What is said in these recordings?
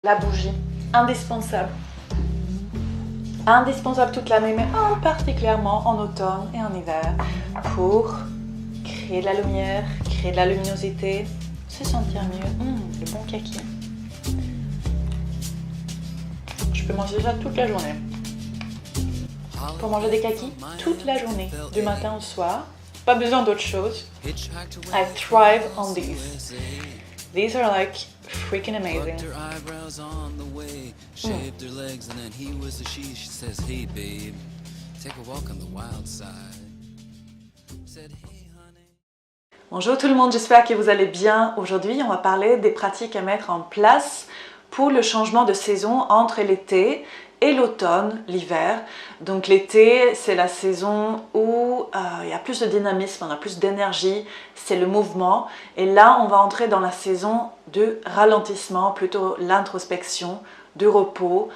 La bougie, indispensable. Indispensable toute l'année, mais particulièrement en automne et en hiver, pour créer de la lumière, créer de la luminosité, se sentir mieux. Le bon kaki. Je peux manger ça toute la journée. Pour manger des kakis toute la journée, du matin au soir. Pas besoin d'autre chose. I thrive on these. These are like freaking amazing. Bonjour tout le monde, j'espère que vous allez bien. Aujourd'hui, on va parler des pratiques à mettre en place pour le changement de saison entre l'été et l'automne, l'hiver. Donc l'été, c'est la saison où il y a plus de dynamisme, on a plus d'énergie, c'est le mouvement. Et là, on va entrer dans la saison de ralentissement, plutôt l'introspection, de repos,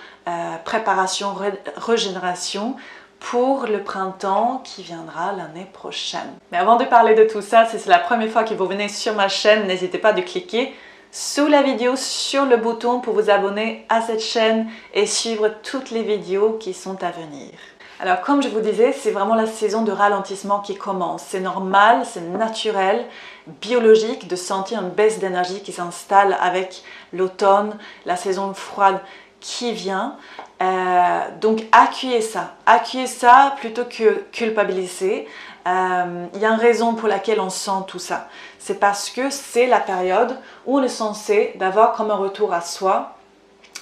préparation, régénération pour le printemps qui viendra l'année prochaine. Mais avant de parler de tout ça, si c'est la première fois que vous venez sur ma chaîne, n'hésitez pas à cliquer sous la vidéo sur le bouton pour vous abonner à cette chaîne et suivre toutes les vidéos qui sont à venir. Alors comme je vous disais, c'est vraiment la saison de ralentissement qui commence. C'est normal, c'est naturel, biologique de sentir une baisse d'énergie qui s'installe avec l'automne, la saison froide qui vient. Donc accueillez ça plutôt que culpabiliser. Il y a une raison pour laquelle on sent tout ça. C'est parce que c'est la période où on est censé d'avoir comme un retour à soi,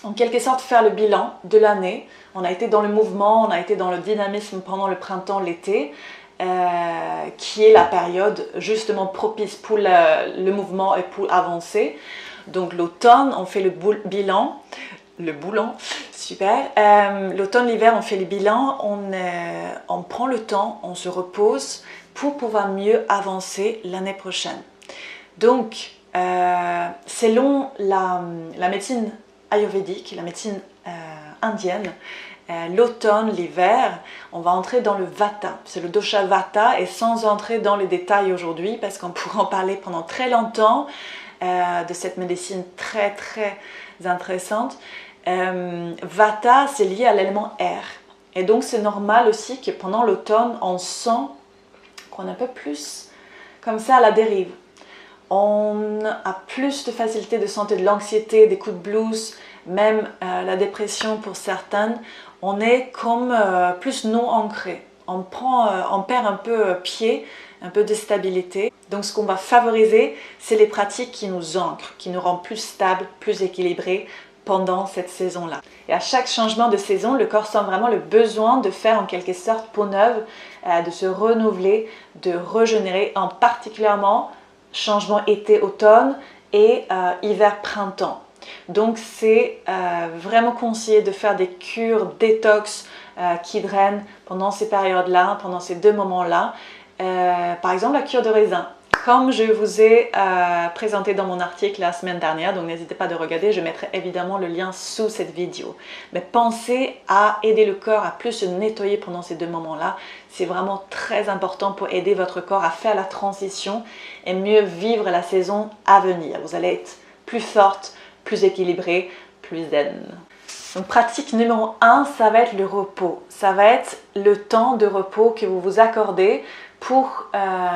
en quelque sorte faire le bilan de l'année. On a été dans le mouvement, on a été dans le dynamisme pendant le printemps, l'été, qui est la période justement propice pour le mouvement et pour avancer. Donc l'automne, on fait le bilan. Le boulant, super. L'automne, l'hiver, on fait le bilan, on prend le temps, on se repose pour pouvoir mieux avancer l'année prochaine. Donc, selon la médecine ayurvédique, la médecine indienne, l'automne, l'hiver, on va entrer dans le Vata. C'est le dosha Vata et sans entrer dans les détails aujourd'hui parce qu'on pourra en parler pendant très longtemps de cette médecine très très intéressante. Vata, c'est lié à l'élément air. Et donc, c'est normal aussi que pendant l'automne, on sent qu'on est un peu plus comme ça à la dérive. On a plus de facilité de sentir de l'anxiété, des coups de blues, même la dépression pour certaines. On est comme plus non ancré. On perd un peu pied, un peu de stabilité. Donc, ce qu'on va favoriser, c'est les pratiques qui nous ancrent, qui nous rendent plus stables, plus équilibrés pendant cette saison-là. Et à chaque changement de saison, le corps sent vraiment le besoin de faire en quelque sorte peau neuve, de se renouveler, de régénérer, en particulièrement changement été-automne et hiver-printemps. Donc c'est vraiment conseillé de faire des cures détox qui drainent pendant ces périodes-là, pendant ces deux moments-là. Par exemple, la cure de raisin. Comme je vous ai présenté dans mon article la semaine dernière, donc n'hésitez pas à regarder, je mettrai évidemment le lien sous cette vidéo. Mais pensez à aider le corps à plus se nettoyer pendant ces deux moments-là. C'est vraiment très important pour aider votre corps à faire la transition et mieux vivre la saison à venir. Vous allez être plus forte, plus équilibrée, plus zen. Donc pratique numéro 1, ça va être le repos. Ça va être le temps de repos que vous vous accordez pour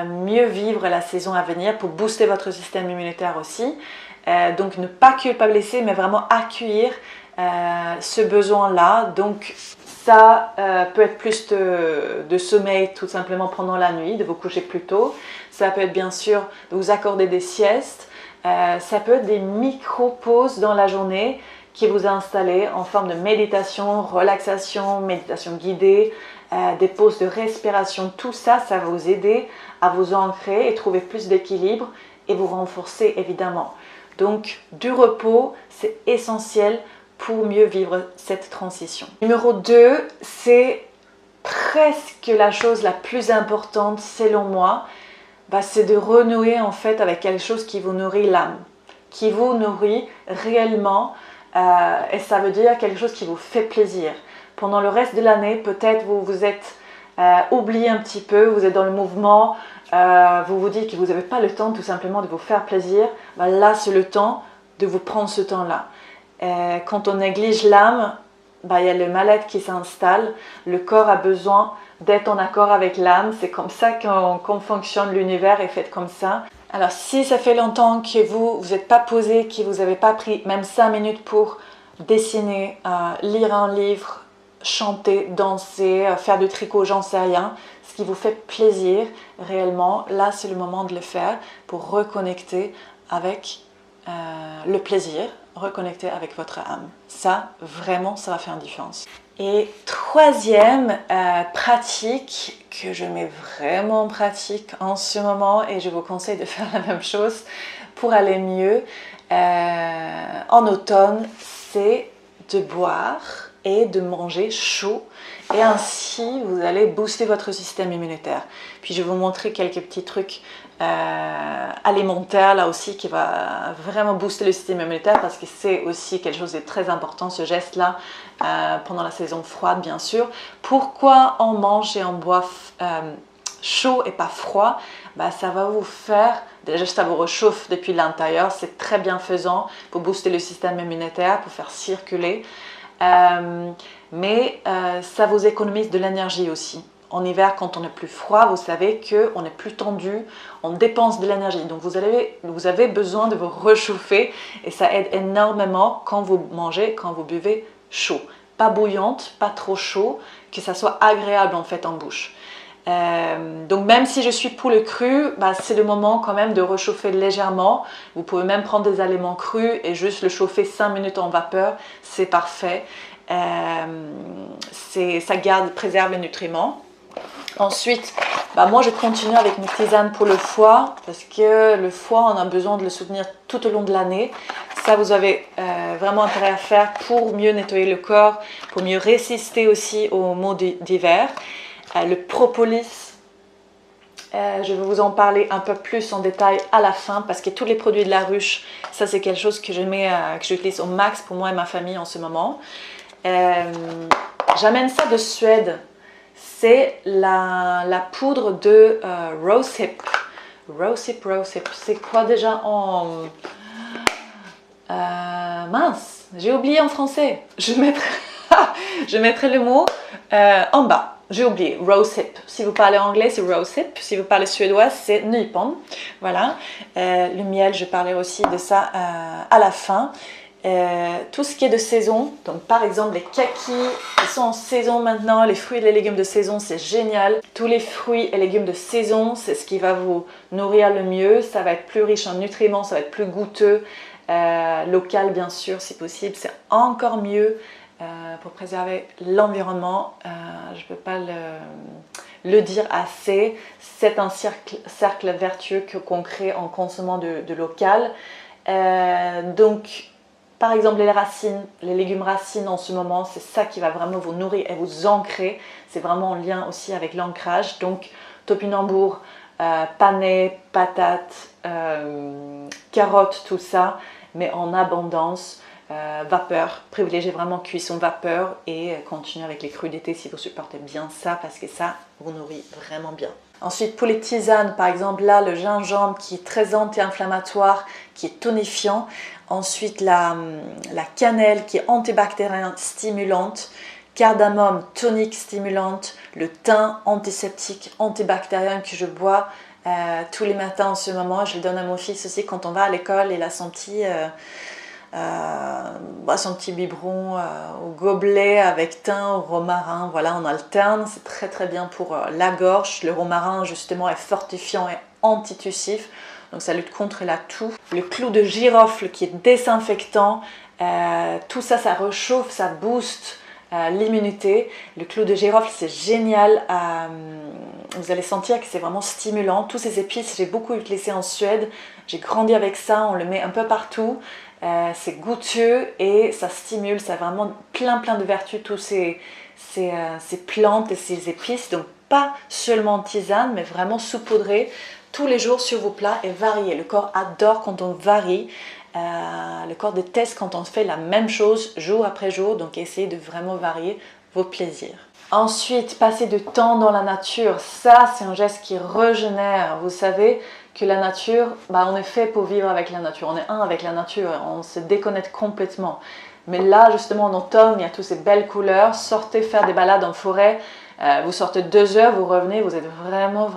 mieux vivre la saison à venir, pour booster votre système immunitaire aussi. Donc ne pas culpabiliser, mais vraiment accueillir ce besoin-là. Donc ça peut être plus de sommeil tout simplement pendant la nuit, de vous coucher plus tôt. Ça peut être bien sûr de vous accorder des siestes. Ça peut être des micro-pauses dans la journée qui vous installez en forme de méditation, relaxation, méditation guidée, des pauses de respiration. Tout ça, ça va vous aider à vous ancrer et trouver plus d'équilibre et vous renforcer évidemment. Donc, du repos, c'est essentiel pour mieux vivre cette transition. Numéro 2, c'est presque la chose la plus importante selon moi, c'est de renouer en fait avec quelque chose qui vous nourrit l'âme, qui vous nourrit réellement. Et ça veut dire quelque chose qui vous fait plaisir. Pendant le reste de l'année, peut-être vous vous êtes oublié un petit peu, vous êtes dans le mouvement, vous vous dites que vous n'avez pas le temps tout simplement de vous faire plaisir. Là, c'est le temps de vous prendre ce temps-là. Quand on néglige l'âme, il y a le mal-être qui s'installe. Le corps a besoin d'être en accord avec l'âme. C'est comme ça qu'on fonctionne, l'univers est fait comme ça. Alors si ça fait longtemps que vous n'êtes pas posé, que vous n'avez pas pris même 5 minutes pour dessiner, lire un livre, chanter, danser, faire du tricot, j'en sais rien, ce qui vous fait plaisir réellement, là c'est le moment de le faire pour reconnecter avec le plaisir, reconnecter avec votre âme. Ça, vraiment, ça va faire une différence. Et troisième pratique que je mets vraiment en pratique en ce moment, et je vous conseille de faire la même chose pour aller mieux en automne, c'est de boire et de manger chaud, et ainsi vous allez booster votre système immunitaire. Puis je vais vous montrer quelques petits trucs alimentaire là aussi qui va vraiment booster le système immunitaire, parce que c'est aussi quelque chose de très important, ce geste là pendant la saison froide bien sûr. Pourquoi on mange et on boit chaud et pas froid? Ça va vous faire, déjà ça vous réchauffe depuis l'intérieur, c'est très bienfaisant pour booster le système immunitaire, pour faire circuler, mais ça vous économise de l'énergie aussi. En hiver, quand on est plus froid, vous savez qu'on est plus tendu, on dépense de l'énergie. Donc vous avez besoin de vous réchauffer, et ça aide énormément quand vous mangez, quand vous buvez chaud. Pas bouillante, pas trop chaud, que ça soit agréable en fait en bouche. Donc même si je suis pour le cru, c'est le moment quand même de réchauffer légèrement. Vous pouvez même prendre des aliments crus et juste le chauffer 5 minutes en vapeur, c'est parfait. Ça préserve les nutriments. Ensuite, moi je continue avec mes tisanes pour le foie, parce que le foie, on a besoin de le soutenir tout au long de l'année. Ça, vous avez vraiment intérêt à faire pour mieux nettoyer le corps, pour mieux résister aussi aux maux d'hiver. Le propolis, je vais vous en parler un peu plus en détail à la fin, parce que tous les produits de la ruche, ça c'est quelque chose que que j'utilise au max pour moi et ma famille en ce moment. J'amène ça de Suède. C'est la poudre de rosehip. Rosehip. C'est quoi déjà en... mince, j'ai oublié en français. Je mettrai le mot en bas. J'ai oublié, rosehip. Si vous parlez anglais, c'est rosehip. Si vous parlez suédois, c'est nypon. Voilà. Le miel, je parlerai aussi de ça à la fin. Tout ce qui est de saison, donc par exemple les kakis, ils sont en saison maintenant, les fruits et les légumes de saison, c'est génial. Tous les fruits et légumes de saison, c'est ce qui va vous nourrir le mieux. Ça va être plus riche en nutriments, ça va être plus goûteux, local bien sûr si possible, c'est encore mieux pour préserver l'environnement. Je ne peux pas le dire assez, c'est un cercle vertueux qu'on crée en consommant de local. Donc par exemple les racines, les légumes racines en ce moment, c'est ça qui va vraiment vous nourrir et vous ancrer. C'est vraiment en lien aussi avec l'ancrage. Donc topinambour, panais, patates, carottes, tout ça, mais en abondance. Vapeur, privilégiez vraiment cuisson vapeur, et continuez avec les crudités si vous supportez bien ça, parce que ça vous nourrit vraiment bien. Ensuite, pour les tisanes, par exemple là le gingembre qui est très anti-inflammatoire, qui est tonifiant. Ensuite la cannelle qui est antibactérienne, stimulante. Cardamome, tonique, stimulante. Le thym, antiseptique, antibactérien, que je bois tous les matins en ce moment. Je le donne à mon fils aussi quand on va à l'école, il a son petit biberon au gobelet avec thym ou romarin. Voilà, on alterne, c'est très très bien pour la gorge. Le romarin justement est fortifiant et antitussif, donc ça lutte contre la toux. Le clou de girofle qui est désinfectant, tout ça, ça réchauffe, ça booste l'immunité. Le clou de girofle, c'est génial. Vous allez sentir que c'est vraiment stimulant. Tous ces épices, j'ai beaucoup utilisé en Suède. J'ai grandi avec ça, on le met un peu partout. C'est goûteux et ça stimule, ça a vraiment plein de vertus, tous ces plantes et ces épices. Donc pas seulement en tisane, mais vraiment saupoudré tous les jours sur vos plats et varier. Le corps adore quand on varie. Le corps déteste quand on fait la même chose jour après jour, donc essayez de vraiment varier vos plaisirs. Ensuite, passer du temps dans la nature, ça c'est un geste qui régénère. Vous savez que la nature, on est fait pour vivre avec la nature, on est un avec la nature, on se déconnecte complètement. Mais là, justement, en automne, il y a toutes ces belles couleurs. Sortez faire des balades en forêt. Vous sortez 2 heures, vous revenez, vous êtes vraiment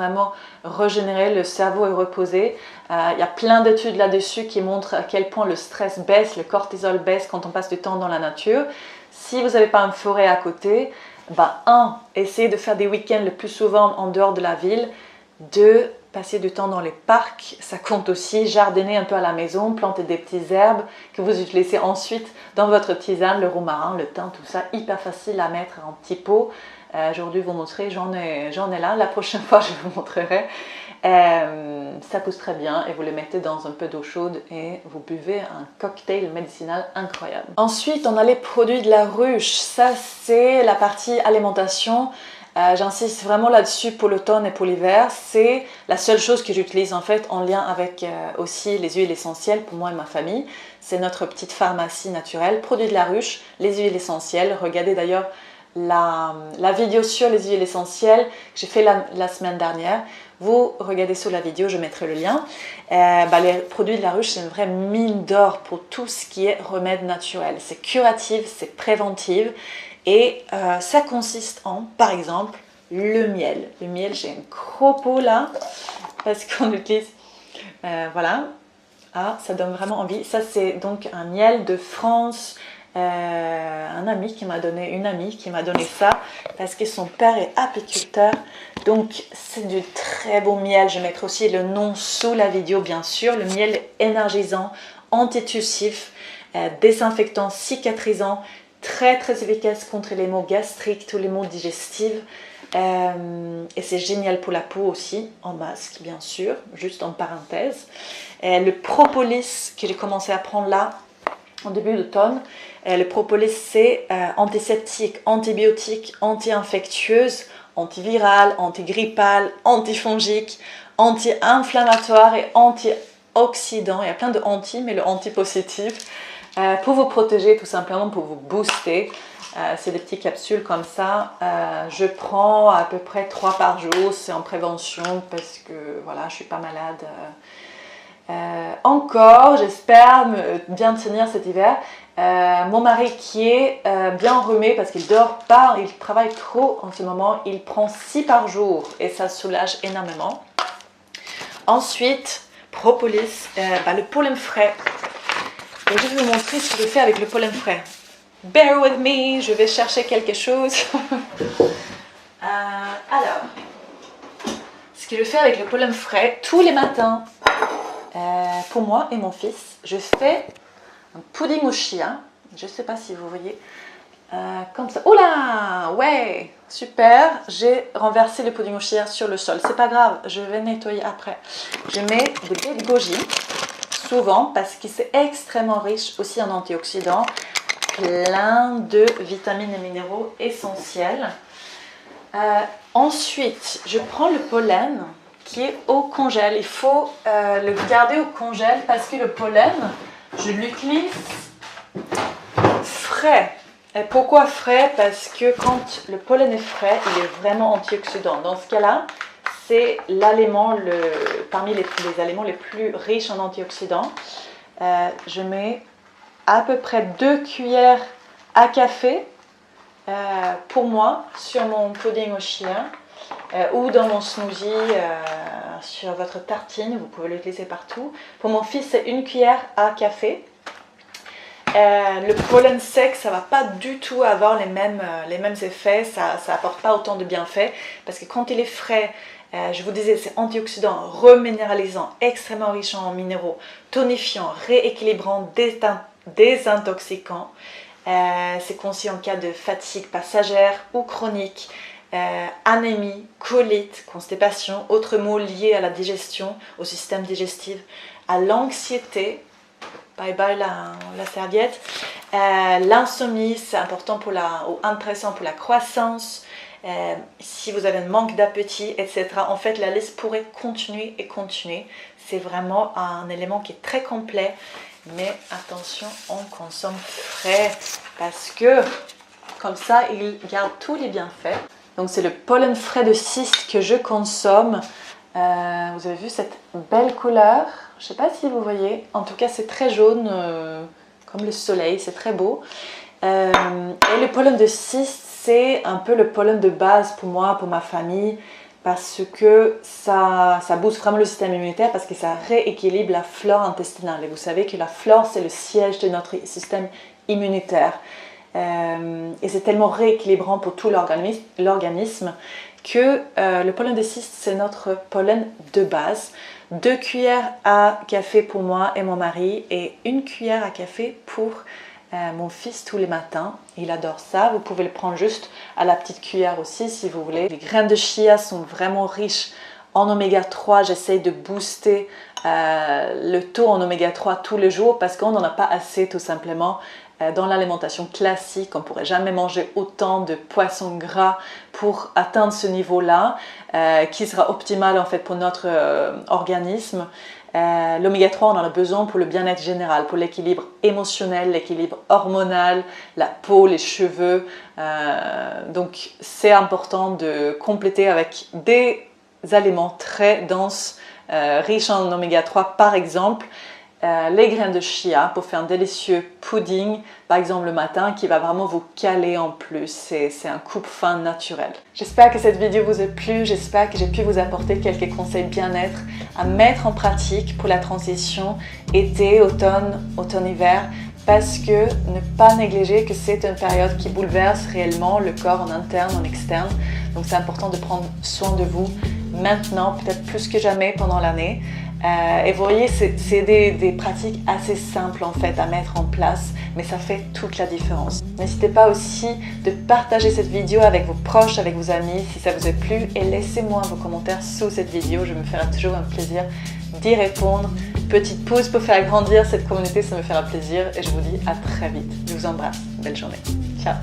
régénéré, le cerveau est reposé. Il y a plein d'études là-dessus qui montrent à quel point le stress baisse, le cortisol baisse quand on passe du temps dans la nature. Si vous n'avez pas une forêt à côté, essayez de faire des week-ends le plus souvent en dehors de la ville. 2, passer du temps dans les parcs, ça compte aussi. Jardiner un peu à la maison, planter des petites herbes que vous utilisez ensuite dans votre tisane, le romarin, le thym, tout ça, hyper facile à mettre en petits pots. Aujourd'hui, vous montrer, j'en ai là. La prochaine fois, je vous montrerai. Ça pousse très bien et vous le mettez dans un peu d'eau chaude et vous buvez un cocktail médicinal incroyable. Ensuite, on a les produits de la ruche. Ça, c'est la partie alimentation. J'insiste vraiment là-dessus pour l'automne et pour l'hiver. C'est la seule chose que j'utilise en fait en lien avec aussi les huiles essentielles pour moi et ma famille. C'est notre petite pharmacie naturelle. Produits de la ruche, les huiles essentielles. Regardez d'ailleurs la vidéo sur les huiles essentielles que j'ai fait la semaine dernière. Vous regardez sur la vidéo, je mettrai le lien. Les produits de la ruche, c'est une vraie mine d'or pour tout ce qui est remède naturel. C'est curatif, c'est préventif et ça consiste en, par exemple, le miel. Le miel, j'ai un gros pot là parce qu'on utilise, voilà. Ah, ça donne vraiment envie. Ça, c'est donc un miel de France. Une amie qui m'a donné ça parce que son père est apiculteur, donc c'est du très beau miel. Je mettrai aussi le nom sous la vidéo bien sûr. Le miel est énergisant, antitussif, désinfectant, cicatrisant, très efficace contre les maux gastriques, tous les maux digestifs, et c'est génial pour la peau aussi, en masque bien sûr, juste en parenthèse. Le propolis que j'ai commencé à prendre là en début d'automne. Le propolis, c'est antiseptique, antibiotique, anti-infectieuse, antivirale, antigrippale, antifongique, anti-inflammatoire et antioxydant. Il y a plein de anti, mais le anti-positif. Pour vous protéger, tout simplement, pour vous booster. C'est des petites capsules comme ça. Je prends à peu près 3 par jour. C'est en prévention parce que voilà, je ne suis pas malade. Encore, j'espère bien tenir cet hiver. Mon mari qui est bien enrhumé parce qu'il dort pas, il travaille trop en ce moment, il prend 6 par jour et ça soulage énormément. Ensuite, propolis, le pollen frais. Et je vais vous montrer ce que je fais avec le pollen frais. Bear with me, je vais chercher quelque chose. Alors, ce que je fais avec le pollen frais, tous les matins, pour moi et mon fils, je fais un pudding au chia. Je ne sais pas si vous voyez, comme ça. Oula, ouais, super. J'ai renversé le pudding au chia sur le sol. C'est pas grave, je vais nettoyer après. Je mets des baies de goji, souvent, parce que c'est extrêmement riche aussi en antioxydants, plein de vitamines et minéraux essentiels. Ensuite, je prends le pollen qui est au congèle. Il faut le garder au congèle parce que le pollen, je l'utilise frais. Et pourquoi frais? Parce que quand le pollen est frais, il est vraiment antioxydant. Dans ce cas-là, c'est l'aliment parmi les aliments les plus riches en antioxydants. Je mets à peu près 2 cuillères à café pour moi sur mon pudding au chia. Ou dans mon smoothie, sur votre tartine, vous pouvez l'utiliser partout. Pour mon fils, c'est 1 cuillère à café. Le pollen sec, ça ne va pas du tout avoir les mêmes effets, ça n'apporte pas autant de bienfaits, parce que quand il est frais, je vous disais, c'est antioxydant, reminéralisant, extrêmement riche en minéraux, tonifiant, rééquilibrant, désintoxiquant. C'est conseillé en cas de fatigue passagère ou chronique. Anémie, colite, constipation, autres maux liés à la digestion, au système digestif, à l'anxiété, bye bye la serviette, l'insomnie, c'est important ou intéressant pour la croissance, si vous avez un manque d'appétit, etc. En fait, la liste pourrait continuer et continuer. C'est vraiment un élément qui est très complet, mais attention, on consomme frais parce que comme ça, il garde tous les bienfaits. Donc c'est le pollen frais de cyste que je consomme. Vous avez vu cette belle couleur? Je ne sais pas si vous voyez. En tout cas, c'est très jaune comme le soleil, c'est très beau. Et le pollen de 6, c'est un peu le pollen de base pour moi, pour ma famille, parce que ça booste vraiment le système immunitaire, parce que ça rééquilibre la flore intestinale. Et vous savez que la flore, c'est le siège de notre système immunitaire. Et c'est tellement rééquilibrant pour tout l'organisme que le pollen de 6, c'est notre pollen de base. 2 cuillères à café pour moi et mon mari et 1 cuillère à café pour mon fils tous les matins. Il adore ça. Vous pouvez le prendre juste à la petite cuillère aussi si vous voulez. Les graines de chia sont vraiment riches en oméga 3. J'essaye de booster le taux en oméga 3 tous les jours parce qu'on n'en a pas assez tout simplement. Dans l'alimentation classique, on ne pourrait jamais manger autant de poissons gras pour atteindre ce niveau-là, qui sera optimal en fait pour notre organisme. L'oméga 3, on en a besoin pour le bien-être général, pour l'équilibre émotionnel, l'équilibre hormonal, la peau, les cheveux. Donc c'est important de compléter avec des aliments très denses, riches en oméga 3 par exemple. Les graines de chia pour faire un délicieux pudding, par exemple le matin, qui va vraiment vous caler en plus. C'est un coupe-faim naturel. J'espère que cette vidéo vous a plu, j'espère que j'ai pu vous apporter quelques conseils bien-être à mettre en pratique pour la transition été, automne, automne-hiver, parce que ne pas négliger que c'est une période qui bouleverse réellement le corps en interne, en externe. Donc c'est important de prendre soin de vous maintenant, peut-être plus que jamais pendant l'année. Et vous voyez, c'est des pratiques assez simples en fait à mettre en place, mais ça fait toute la différence. N'hésitez pas aussi de partager cette vidéo avec vos proches, avec vos amis si ça vous a plu et laissez-moi vos commentaires sous cette vidéo, je me ferai toujours un plaisir d'y répondre. Petite pause pour faire grandir cette communauté, ça me fera plaisir et je vous dis à très vite. Je vous embrasse, belle journée, ciao.